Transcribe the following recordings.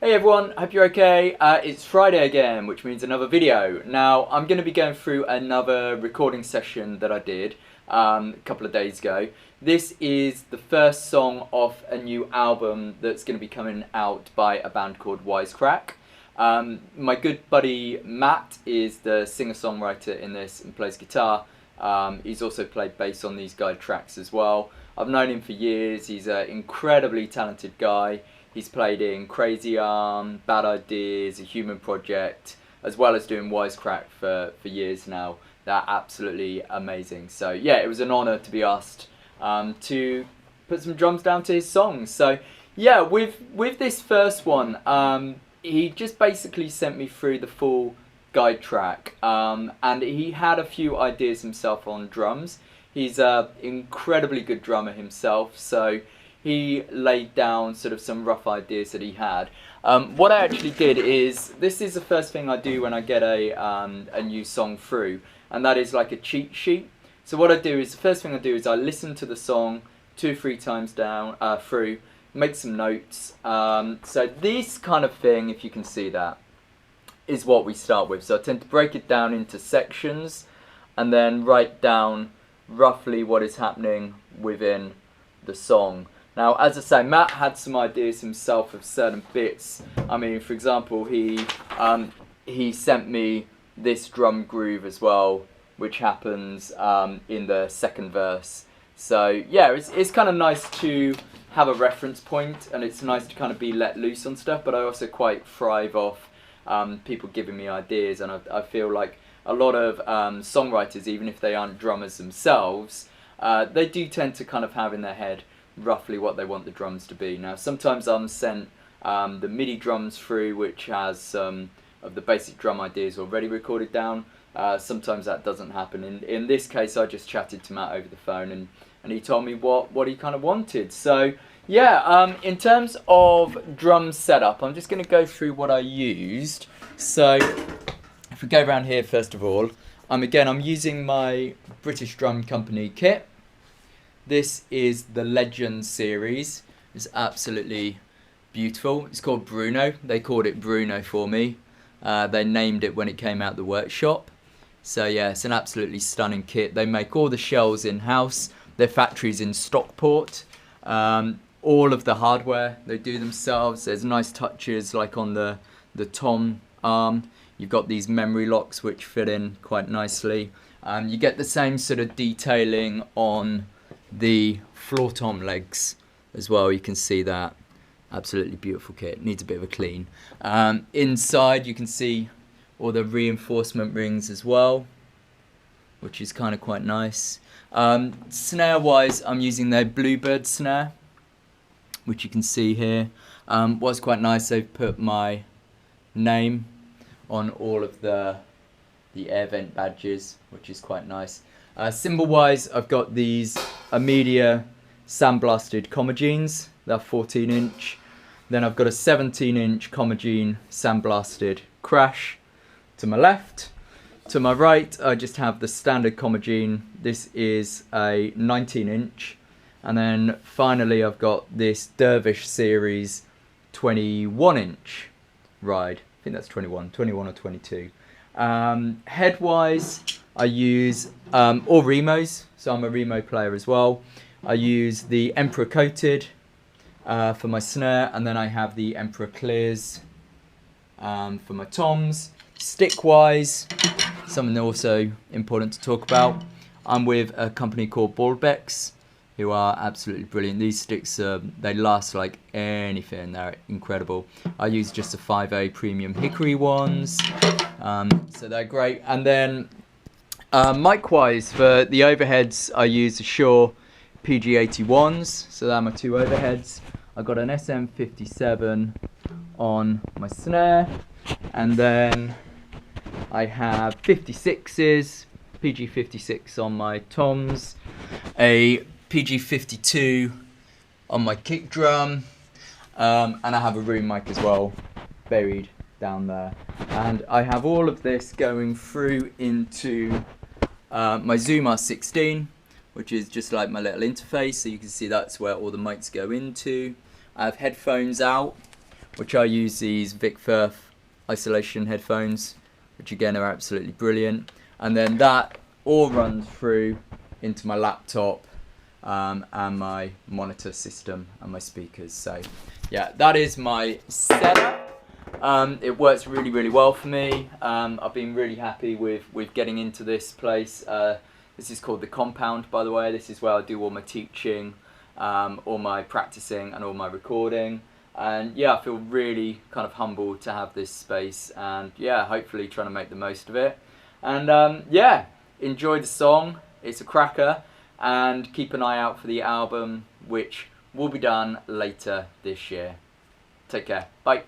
Hey everyone, hope you're okay. It's Friday again, which means another video. Now, I'm going to be going through another recording session that I did a couple of days ago. This is the first song off a new album that's going to be coming out by a band called Wisecrack. My good buddy Matt is the singer-songwriter in this and plays guitar. He's also played bass on these guide tracks as well. I've known him for years. He's an incredibly talented guy. He's played in Crazy Arm, Bad Ideas, A Human Project, as well as doing Wisecrack for years now. They're absolutely amazing. So yeah, it was an honour to be asked to put some drums down to his songs. So yeah, with this first one, he just basically sent me through the full guide track, and he had a few ideas himself on drums. He's an incredibly good drummer himself, so he laid down sort of some rough ideas that he had. What I actually did is, this is the first thing I do when I get a new song through, and that is like a cheat sheet. So what I do is, the first thing I do is I listen to the song 2 or 3 times down through, make some notes. So this kind of thing, if you can see that, is what we start with. So I tend to break it down into sections and then write down roughly what is happening within the song. Now, as I say, Matt had some ideas himself of certain bits. I mean, for example, he sent me this drum groove as well, which happens in the second verse. So yeah, it's kind of nice to have a reference point, and it's nice to kind of be let loose on stuff, but I also quite thrive off people giving me ideas, and I feel like a lot of songwriters, even if they aren't drummers themselves, they do tend to kind of have in their head roughly what they want the drums to be. Now, sometimes I'm sent the MIDI drums through, which has some of the basic drum ideas already recorded down. Sometimes that doesn't happen. In this case, I just chatted to Matt over the phone, and he told me what he kind of wanted. So yeah, in terms of drum setup, I'm just going to go through what I used. So if we go around here, first of all, I'm using my British Drum Company kit. This is the Legend series. It's absolutely beautiful. It's called Bruno. They called it Bruno for me. They named it when it came out the workshop. So yeah, it's an absolutely stunning kit. They make all the shells in-house. Their factory's in Stockport. All of the hardware they do themselves. There's nice touches like on the tom arm. You've got these memory locks which fit in quite nicely. You get the same sort of detailing on the floor tom legs as well. You can see that. Absolutely beautiful kit. Needs a bit of a clean. Inside you can see all the reinforcement rings as well, which is kind of quite nice. Snare wise, I'm using their Bluebird snare, which you can see here. What's quite nice, they've put my name on all of the air vent badges, which is quite nice. Cymbal wise, I've got these Amedia sandblasted Comogenes. They're 14-inch. Then I've got a 17-inch Comogene sandblasted Crash to my left. To my right, I just have the standard Comogene. This is a 19-inch. And then finally, I've got this Dervish series 21-inch ride. I think that's 21 or 22. Head-wise, I use all Remos, so I'm a Remo player as well. I use the Emperor Coated for my snare, and then I have the Emperor Clears for my toms. Stick-wise, something also important to talk about, I'm with a company called Balbex, who are absolutely brilliant. These sticks, they last like anything. They're incredible. I use just the 5A premium hickory ones, so they're great. And then mic-wise, for the overheads, I use the Shure PG81s, so they're my 2 overheads. I've got an SM57 on my snare, and then I have 56s, PG56 on my toms, a PG52 on my kick drum, and I have a room mic as well buried down there. And I have all of this going through into my Zoom R16, which is just like my little interface, so you can see that's where all the mics go into. I have headphones out, which I use these Vic Firth isolation headphones, which again are absolutely brilliant. And then that all runs through into my laptop and my monitor system and my speakers. So yeah, that is my setup. It works really, really well for me. I've been really happy with getting into this place. This is called The Compound, by the way. This is where I do all my teaching, all my practicing and all my recording. And yeah, I feel really kind of humbled to have this space, and yeah, hopefully trying to make the most of it. And yeah, enjoy the song. It's a cracker, and keep an eye out for the album, which will be done later this year. Take care. Bye.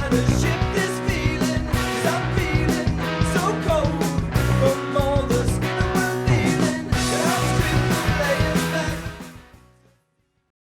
the ship.